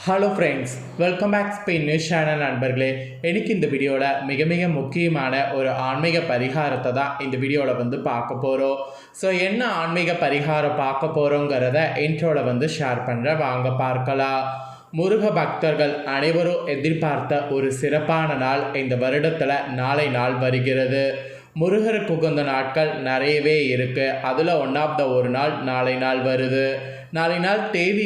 Hello friends, welcome back Spain news channel நண்பர்களே. எனக்கு இந்த வீடியோவில் மிக முக்கியமான ஒரு ஆன்மீக பரிகாரத்தை தான் இந்த வீடியோவில் பார்க்க போகிறோம். ஸோ என்ன ஆன்மீக பரிகாரம் பார்க்க போகிறோங்கிறத இன்ட்ரோவில் ஷேர் பண்ணுற வாங்க பார்க்கலாம். முருக பக்தர்கள் அனைவரும் எதிர்பார்த்த ஒரு சிறப்பான நாள் இந்த வருடத்தில் நாளை நாள் வருகிறது. முருகருக்கு உகந்த நாட்கள் நிறையவே இருக்குது. அதில் ஒரு நாள் நாளை நாள் வருது. நாளை நாள் தேதி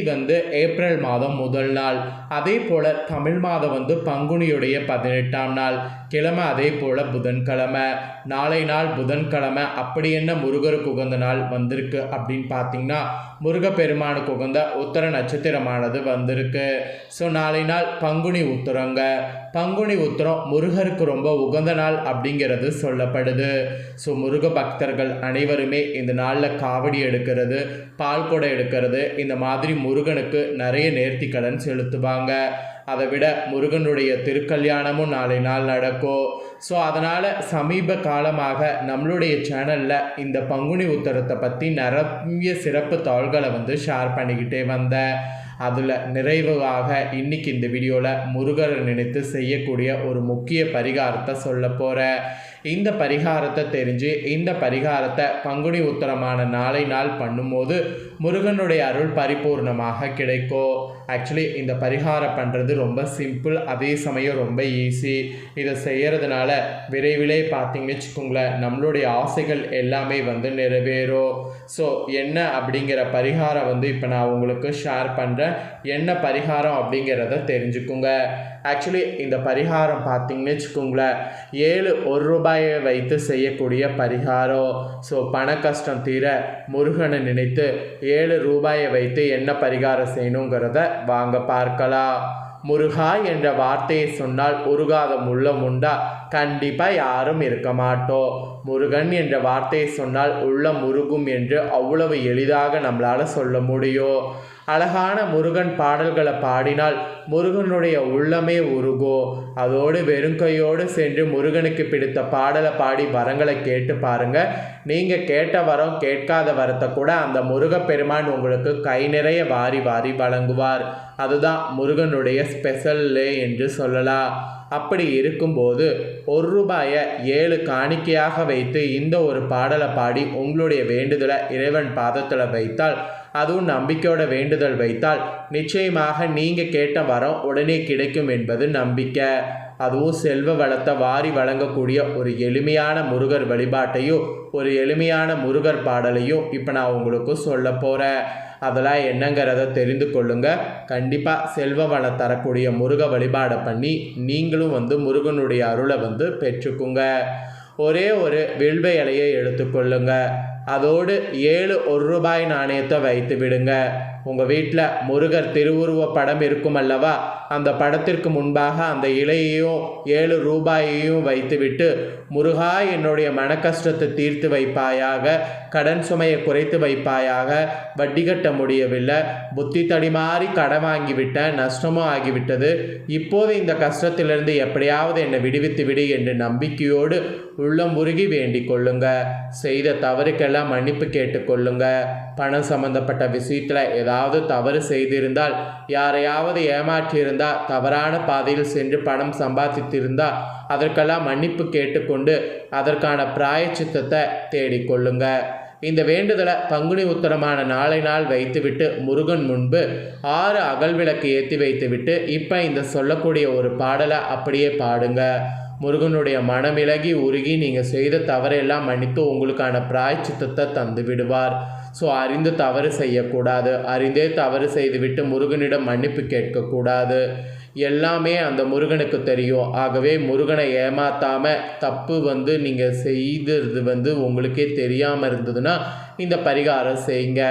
ஏப்ரல் மாதம் முதல் நாள். அதே போல் தமிழ் மாதம் பங்குனியுடைய 18ஆம் நாள். கிழமை அதே போல் புதன்கிழமை. நாளை நாள் புதன்கிழமை. அப்படி என்ன முருகருக்கு உகந்த நாள் வந்திருக்கு அப்படின்னு பார்த்தீங்கன்னா, முருகப்பெருமானுக்கு உகந்த உத்தர நட்சத்திரமானது வந்திருக்கு. ஸோ நாளை நாள் பங்குனி உத்திரங்க. பங்குனி உத்திரம் முருகருக்கு ரொம்ப உகந்த நாள் அப்படிங்கிறது சொல்லப்படுது. ஸோ முருக பக்தர்கள் அனைவருமே இந்த நாளில் காவடி எடுக்கிறது, பால் குடம் எடுக்கிறது, இந்த மாதிரி முருகனுக்கு நிறைய நேர்த்தி கடன் செலுத்துவாங்க. அதை விட முருகனுடைய திருக்கல்யாணமும் நாளை நாள் நடக்கும். ஸோ அதனால் சமீப காலமாக நம்மளுடைய சேனலில் இந்த பங்குனி உத்தரத்தை பற்றி நிறைய சிறப்பு தாள்களை ஷேர் பண்ணிக்கிட்டே வந்தேன். அதில் நிறைவாக இன்றைக்கி இந்த வீடியோவில் முருகரை நினைத்து செய்யக்கூடிய ஒரு முக்கிய பரிகாரத்தை சொல்ல போகிறேன். இந்த பரிகாரத்தை தெரிஞ்சு இந்த பரிகாரத்தை பங்குனி உத்தரமான நாளை நாள் பண்ணும்போது முருகனுடைய அருள் பரிபூர்ணமாக கிடைக்கும். ஆக்சுவலி இந்த பரிகாரம் பண்ணுறது ரொம்ப சிம்பிள், அதே சமயம் ரொம்ப ஈஸி. இதை செய்கிறதுனால விரைவிலே பார்த்தீங்கன்னு வச்சுக்கோங்களேன், நம்மளுடைய ஆசைகள் எல்லாமே நிறைவேறும். ஸோ என்ன அப்படிங்கிற பரிகாரம் இப்போ நான் உங்களுக்கு ஷேர் பண்ணுறேன். என்ன பரிகாரம் அப்படிங்கிறத தெரிஞ்சுக்குங்க. ஆக்சுவலி இந்த பரிகாரம் பார்த்தீங்கன்னு வச்சுக்கோங்களேன், 7 ரூபாயை வைத்து செய்யக்கூடிய பரிகாரம். ஸோ பண கஷ்டம் தீர முருகனை நினைத்து 7 ரூபாயை வைத்து என்ன பரிகாரம் செய்யணுங்கிறத வாங்க பார்க்கலாம். முருகா என்ற வார்த்தையை சொன்னால் உருகாத உள்ளம் உண்டா? கண்டிப்பாக யாரும் இருக்க மாட்டோம். முருகன் என்ற வார்த்தையை சொன்னால் உள்ளம் உருகும் என்று அவ்வளவு எளிதாக நம்மளால் சொல்ல முடியும். அழகான முருகன் பாடல்களை பாடினால் முருகனுடைய உள்ளமே உருகும். அதோடு வெறுங்கையோடு சென்று முருகனுக்கு பிடித்த பாடலை பாடி வரங்களை கேட்டு பாருங்க. நீங்கள் கேட்ட வரம் கேட்காத வரத்தை கூட அந்த முருகப்பெருமான் உங்களுக்கு கை நிறைய வாரி வாரி வழங்குவார். அதுதான் முருகனுடைய ஸ்பெஷல்லே என்று சொல்லலாம். அப்படி இருக்கும்போது 1 ரூபாயை 7 காணிக்கையாக வைத்து இந்த ஒரு பாடலை பாடி உங்களுடைய வேண்டுதலை இறைவன் பாதத்தில் வைத்தால், அதுவும் நம்பிக்கையோட வேண்டுதல் வைத்தால் நிச்சயமாக நீங்கள் கேட்ட வரம் உடனே கிடைக்கும் என்பது நம்பிக்கை. அதுவும் செல்வ வளத்தை வாரி வழங்கக்கூடிய ஒரு எளிமையான முருகர் வழிபாட்டையும் ஒரு எளிமையான முருகர் பாடலையும் இப்போ நான் உங்களுக்கு சொல்ல போகிறேன். அதெல்லாம் என்னங்கிறத தெரிந்து கொள்ளுங்க. கண்டிப்பாக செல்வ வளம் தரக்கூடிய முருக வழிபாடை பண்ணி நீங்களும் முருகனுடைய அருளை பெற்றுக்குங்க. ஒரே ஒரு வில்வ இலையை எடுத்துக்கொள்ளுங்க. அதோடு 7 ரூபாய் நாணயத்தை வைத்து விடுங்க. உங்கள் வீட்டில் முருகர் திருவுருவ படம் இருக்கும் அல்லவா, அந்த படத்திற்கு முன்பாக அந்த இலையையும் 7 ரூபாயையும் வைத்துவிட்டு, முருகா என்னுடைய மன கஷ்டத்தை தீர்த்து வைப்பாயாக, கடன் சுமையை குறைத்து வைப்பாயாக, வட்டி கட்ட முடியவில்லை, புத்தி தடிமாறி கடன் வாங்கிவிட்டேன், நஷ்டமும் ஆகிவிட்டது, இப்போது இந்த கஷ்டத்திலிருந்து எப்படியாவது என்னை விடுவித்து விடு என்று நம்பிக்கையோடு உள்ளம் உருகி வேண்டிக் கொள்ளுங்க. செய்த தவறுக்கெல்லாம் மன்னிப்பு கேட்டுக்கொள்ளுங்க. பணம் சம்பந்தப்பட்ட விஷயத்தில் ஏதாவது தவறு செய்திருந்தால், யாரையாவது ஏமாற்றியிருந்தால், தவறான பாதையில் சென்று பணம் சம்பாதித்திருந்தால் அதற்கெல்லாம் மன்னிப்பு கேட்டுக்கொண்டு அதற்கான பிராயச்சித்தத்தை தேடிக்கொள்ளுங்க. இந்த வேண்டுதலை பங்குனி உத்தரமான நாளை நாள் வைத்துவிட்டு முருகன் முன்பு 6 அகல் விளக்கு ஏற்றி வைத்துவிட்டு இப்போ இந்த சொல்லக்கூடிய ஒரு பாடலை அப்படியே பாடுங்க. முருகனுடைய மனமிளகி உருகி நீங்கள் செய்த தவறையெல்லாம் மன்னித்து உங்களுக்கான பிராயச்சித்தத்தை தந்து விடுவார். ஸோ அறிந்து தவறு செய்யக்கூடாது. அறிந்தே தவறு செய்துவிட்டு முருகனிடம் மன்னிப்பு கேட்கக்கூடாது. எல்லாமே அந்த முருகனுக்கு தெரியும். ஆகவே முருகனை ஏமாற்றாமல் தப்பு நீங்கள் செய்தது உங்களுக்கே தெரியாமல் இருந்ததுன்னா இந்த பரிகாரம் செய்யுங்க.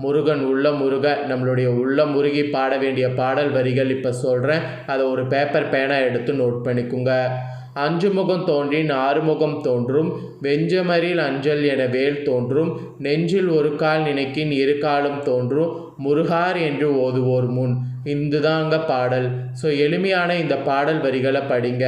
முருகன் உள்ள முருக நம்மளுடைய உள்ள முருகி பாட வேண்டிய பாடல் வரிகள் இப்போ சொல்கிறேன். அதை ஒரு பேப்பர் பேனா எடுத்து நோட் பண்ணிக்குங்க. 5 முகம் தோன்றின் 6 முகம் தோன்றும், வெஞ்சமரில் அஞ்சல் என வேல் தோன்றும், நெஞ்சில் ஒரு கால் நினைக்கின் 2 காலும் தோன்றும், முருகார் என்று ஓதுவோர் முன் இதுதாங்க பாடல். ஸோ எளிமையான இந்த பாடல் வரிகளை படிங்க.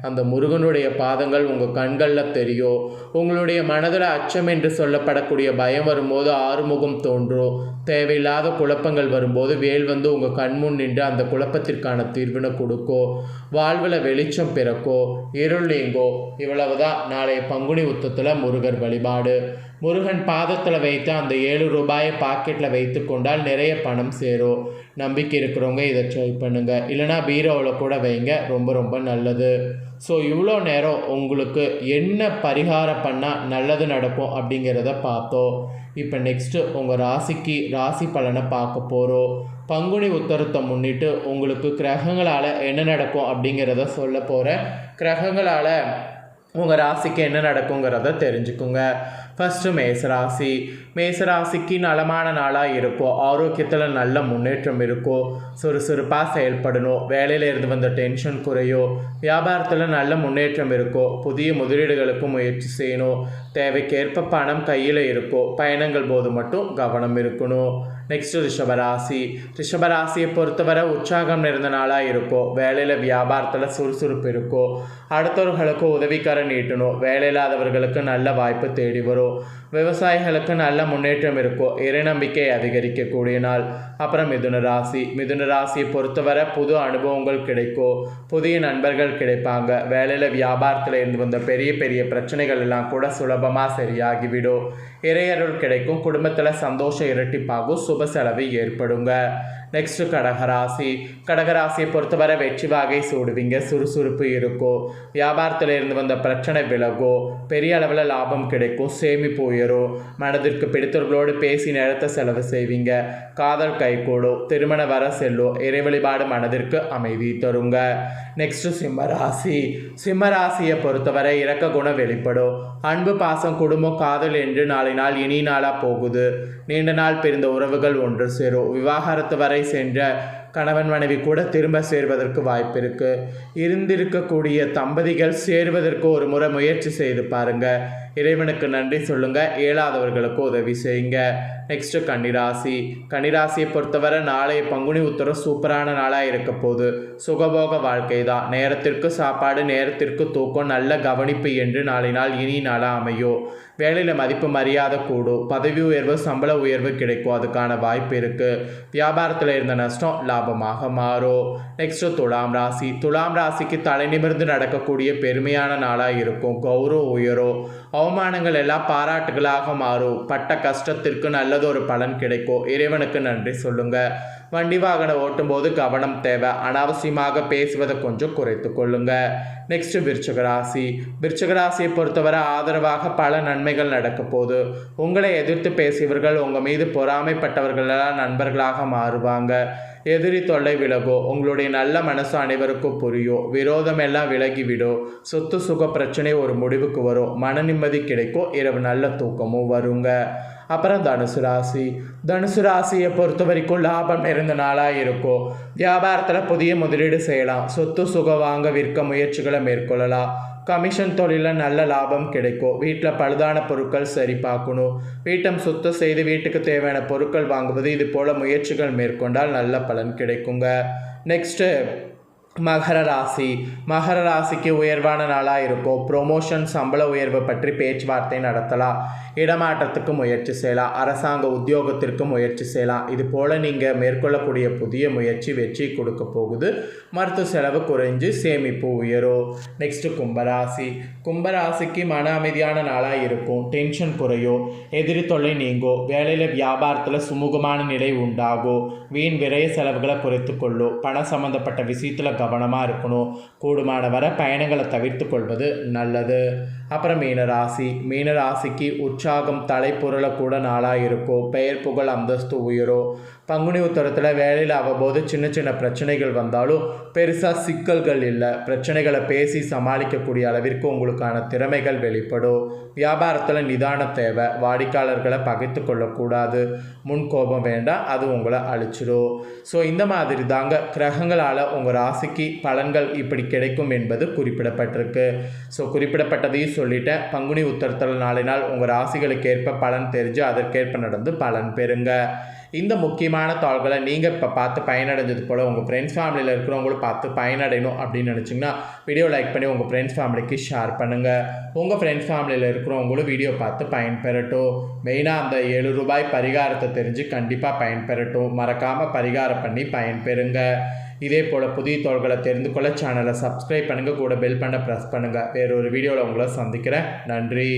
அந்த முருகனுடைய பாதங்கள் உங்கள் கண்களில் தெரியும். உங்களுடைய மனதில் அச்சம் என்று சொல்லப்படக்கூடிய பயம் வரும்போது ஆறுமுகம் தோன்றும். தேவையில்லாத குழப்பங்கள் வரும்போது வேல் வந்து உங்கள் கண்முன் நின்று அந்த குழப்பத்திற்கான தீர்வினை கொடுக்கும். வாழ்வில் வெளிச்சம் பிறக்கும், இருள் நீங்கும். இவ்வளவுதான் நாளைய பங்குனி உத்தத்தில் முருகர் வழிபாடு. முருகன் பாதத்தில் வைத்து அந்த 7 ரூபாயை பாக்கெட்டில் வைத்து கொண்டால் நிறைய பணம் சேரும். நம்பிக்கை இருக்கிறவங்க இதை ட்ரை பண்ணுங்கள். இல்லைனா பீரோவில் கூட வைங்க, ரொம்ப ரொம்ப நல்லது. ஸோ இவ்வளோ நேரம் உங்களுக்கு என்ன பரிகாரம் பண்ணால் நல்லது நடக்கும் அப்படிங்கிறத பார்த்தோம். இப்போ நெக்ஸ்ட்டு உங்கள் ராசிக்கு ராசி பலனை பார்க்க போகிறோம். பங்குனி உத்தரத்தை முன்னிட்டு உங்களுக்கு கிரகங்களால் என்ன நடக்கும் அப்படிங்கிறத சொல்ல போகிறேன். கிரகங்களால் உங்கள் ராசிக்கு என்ன நடக்குங்கிறத தெரிஞ்சுக்குங்க. ஃபஸ்ட்டு மேசராசி. மேசராசிக்கு நலமான நாளாக இருக்கும். ஆரோக்கியத்தில் நல்ல முன்னேற்றம் இருக்கும். சுறுசுறுப்பாக செயல்படணும். வேலையில் இருந்து வந்த டென்ஷன் குறையும். வியாபாரத்தில் நல்ல முன்னேற்றம் இருக்கும். புதிய முதலீடுகளுக்கு முயற்சி செய்யணும். தேவைக்கேற்ப பணம் கையில் இருக்கும். பயணங்கள் போது மட்டும் கவனம் இருக்கணும். நெக்ஸ்ட்டு ரிஷபராசி. ரிஷபராசியை பொறுத்தவரை உற்சாகம் நிறைந்த நாளாக இருக்கும். வேலையில் வியாபாரத்தில் சுறுசுறுப்பு இருக்கும். அடுத்தவர்களுக்கு உதவிக்கரம் நீட்டணும். வேலையில்லாதவர்களுக்கு நல்ல வாய்ப்பு தேடி வரும். விவசாயிகளுக்கு நல்ல முன்னேற்றம் இருக்கும். இறைநம்பிக்கை அதிகரிக்கக்கூடிய நாள். அப்புறம் மிதுன ராசி. மிதுன ராசியை பொறுத்தவரை புது அனுபவங்கள் கிடைக்கும். புதிய நண்பர்கள் கிடைப்பாங்க. வேலையில் வியாபாரத்தில் இருந்து வந்த பெரிய பெரிய பிரச்சனைகள் எல்லாம் கூட சுலபமாக சரியாகிவிடும். இறையருள் கிடைக்கும். குடும்பத்தில் சந்தோஷம் இரட்டிப்பாகும். சுப செலவு ஏற்படுங்க. நெக்ஸ்ட்டு கடகராசி. கடகராசியை பொறுத்தவரை வெற்றி வாகை சூடுவீங்க. சுறுசுறுப்பு இருக்கும். வியாபாரத்தில் இருந்து வந்த பிரச்சனை விலகும். பெரிய அளவில் லாபம் கிடைக்கும். சேமிப்பு உயரும். மனதிற்கு பிடித்தவர்களோடு பேசி நேரத்தை செலவு செய்வீங்க. காதல் கைகூடும். திருமண வர செல்லும். இறை வழிபாடு மனதிற்கு அமைதி தருங்க. நெக்ஸ்ட்டு சிம்மராசி. சிம்மராசியை பொறுத்தவரை இரக்க குணம் வெளிப்படும். அன்பு, பாசம், குடும்பம், காதல் என்று நாளை நாள் இனி நாளாக போகுது. நீண்ட நாள் பிரிந்த உறவுகள் ஒன்று சேரும். விவாகரத்து வரை சென்ற கணவன் மனைவி கூட திரும்ப சேர்வதற்கு வாய்ப்பு இருக்கு. இருந்திருக்கக்கூடிய தம்பதிகள் சேருவதற்கு ஒரு முறை முயற்சி செய்து பாருங்க. இறைவனுக்கு நன்றி சொல்லுங்க. இயலாதவர்களுக்கு உதவி செய்யுங்க. நெக்ஸ்ட்டு கன்னிராசி. கன்னிராசியை பொறுத்தவரை நாளைய பங்குனி உத்தரம் சூப்பரான நாளாக இருக்க போகுது. சுகபோக வாழ்க்கை தான். நேரத்திற்கு சாப்பாடு, நேரத்திற்கு தூக்கம், நல்ல கவனிப்பு என்று நாளை நாள் இனி நாளாக அமையும். வேலையில் மதிப்பு மரியாதை கூடும். பதவி உயர்வு, சம்பள உயர்வு கிடைக்கும். அதுக்கான வாய்ப்பு இருக்குது. வியாபாரத்தில் இருந்த நஷ்டம் லாபமாக மாறும். நெக்ஸ்ட்டு துலாம் ராசி. துலாம் ராசிக்கு தலை நிமிர்ந்து நடக்கக்கூடிய பெருமையான நாளாக இருக்கும். கௌரவம் உயரும். அவமானங்கள் எல்லாம் பாராட்டுகளாக மாறும். பட்ட கஷ்டத்திற்கு நல்லதொரு பலன் கிடைக்கும். இறைவனுக்கு நன்றி சொல்லுங்க. வண்டி வாகனம் ஓட்டும்போது கவனம் தேவை. அனாவசியமாக பேசுவதை கொஞ்சம் குறைத்து கொள்ளுங்க. நெக்ஸ்ட் விருச்சிக ராசி. விருச்சிக ராசியை பொறுத்தவரை ஆதரவாக பல நன்மைகள் நடக்க போகுது. உங்களை எதிர்த்து பேசியவர்கள் உங்கள் மீது பொறாமைப்பட்டவர்களெல்லாம் நண்பர்களாக மாறுவாங்க. எதிரி தொல்லை விலகும். உங்களுடைய நல்ல மனசு அனைவருக்கும் புரியும். விரோதம் எல்லாம் விலகிவிடும். சொத்து சுக பிரச்சனை ஒரு முடிவுக்கு வரும். மன நிம்மதி கிடைக்கும். இரவு நல்ல தூக்கமும் வருங்க. அப்புறம் தனுசு ராசி. தனுசு ராசியை பொறுத்த வரைக்கும் லாபம் நிறைந்த நாளாக இருக்கும். வியாபாரத்தில் புதிய முதலீடு செய்யலாம். சொத்து சுக வாங்க விற்க முயற்சிகளை மேற்கொள்ளலாம். கமிஷன் தொழிலில் நல்ல லாபம் கிடைக்கும். வீட்டில் பழுதான பொருட்கள் சரி பார்க்கணும். வீட்டை சுத்தம் செய்து வீட்டுக்கு தேவையான பொருட்கள் வாங்குவது, இது போல் முயற்சிகள் மேற்கொண்டால் நல்ல பலன் கிடைக்குங்க. நெக்ஸ்ட்டு மகர ராசி. மகர ராசிக்கு உயர்வான நாளாக இருக்கும். ப்ரொமோஷன், சம்பள உயர்வு பற்றி பேச்சுவார்த்தை நடத்தலாம். இடமாற்றத்துக்கு முயற்சி செய்யலாம். அரசாங்க உத்தியோகத்திற்கு முயற்சி செய்யலாம். இது போல் நீங்கள் மேற்கொள்ளக்கூடிய புதிய முயற்சி வெற்றி கொடுக்க போகுது. மருத்துவ செலவு குறைஞ்சு சேமிப்பு உயரும். நெக்ஸ்ட்டு கும்பராசி. கும்பராசிக்கு மன அமைதியான நாளாக இருக்கும். டென்ஷன் குறையும். எதிரி தொல்லை நீங்கும். வேலையில் வியாபாரத்தில் சுமூகமான நிலை உண்டாகும். வீண் விரைய செலவுகளை குறைத்து கொள்ளும். பணம் சம்பந்தப்பட்ட விஷயத்தில் கவனமாக இருக்கணும். கூடுமான வர பயணங்களை தவிர்த்து கொள்வது நல்லது. அப்புறம் மீனராசி. மீனராசிக்கு உற்சாகம் தலை புரளக்கூட நாளாக இருக்கும். பெயர் புகழ் அந்தஸ்து உயரும். பங்குனி உத்தரத்தில் வேலையில் அவ்வப்போது சின்ன சின்ன பிரச்சனைகள் வந்தாலும் பெருசாக சிக்கல்கள் இல்லை. பிரச்சனைகளை பேசி சமாளிக்கக்கூடிய அளவிற்கு உங்களுக்கான திறமைகள் வெளிப்படும். வியாபாரத்தில் நிதானம் தேவை. வாடிக்கையாளர்களை பகைத்து கொள்ளக்கூடாது. முன்கோபம் வேண்டாம், அது உங்களை அழிச்சிடும். ஸோ இந்த மாதிரி தாங்க கிரகங்களால் உங்கள் ராசிக்கு பலன்கள் இப்படி கிடைக்கும் என்பது குறிப்பிடப்பட்டிருக்கு. ஸோ குறிப்பிடப்பட்டதையும் சொல்லிட்டேன். பங்குனி உத்தரத்தில் நாளை நாள் உங்கள் ராசிகளுக்கு ஏற்ப பலன் தெரிஞ்சு அதற்கேற்ப நடந்து பலன் பெறுங்க. இந்த முக்கியமான தாள்களை நீங்கள் இப்போ பார்த்து பயனடைஞ்சது போல் உங்கள் ஃப்ரெண்ட்ஸ் ஃபேமிலியில் இருக்கிறவங்களும் பார்த்து பயனடையணும் அப்படின்னு நினச்சிங்கன்னா வீடியோ லைக் பண்ணி உங்கள் ஃப்ரெண்ட்ஸ் ஃபேமிலிக்கு ஷேர் பண்ணுங்கள். உங்கள் ஃப்ரெண்ட்ஸ் ஃபேமிலியில் இருக்கிறவங்களும் வீடியோ பார்த்து பயன்பெறட்டும். மெயினாக அந்த ₹7 பரிகாரத்தை தெரிஞ்சு கண்டிப்பாக பயன்பெறட்டும். மறக்காமல் பரிகாரம் பண்ணி பயன்பெறுங்க. இதே போல் புதிய தகவல்களை தெரிந்து கொள்ள சேனலை சப்ஸ்கிரைப் பண்ணுங்கள், கூட பெல் பண்ண ப்ரெஸ் பண்ணுங்கள். வேறொரு வீடியோவில் உங்களை சந்திக்கிறேன். நன்றி.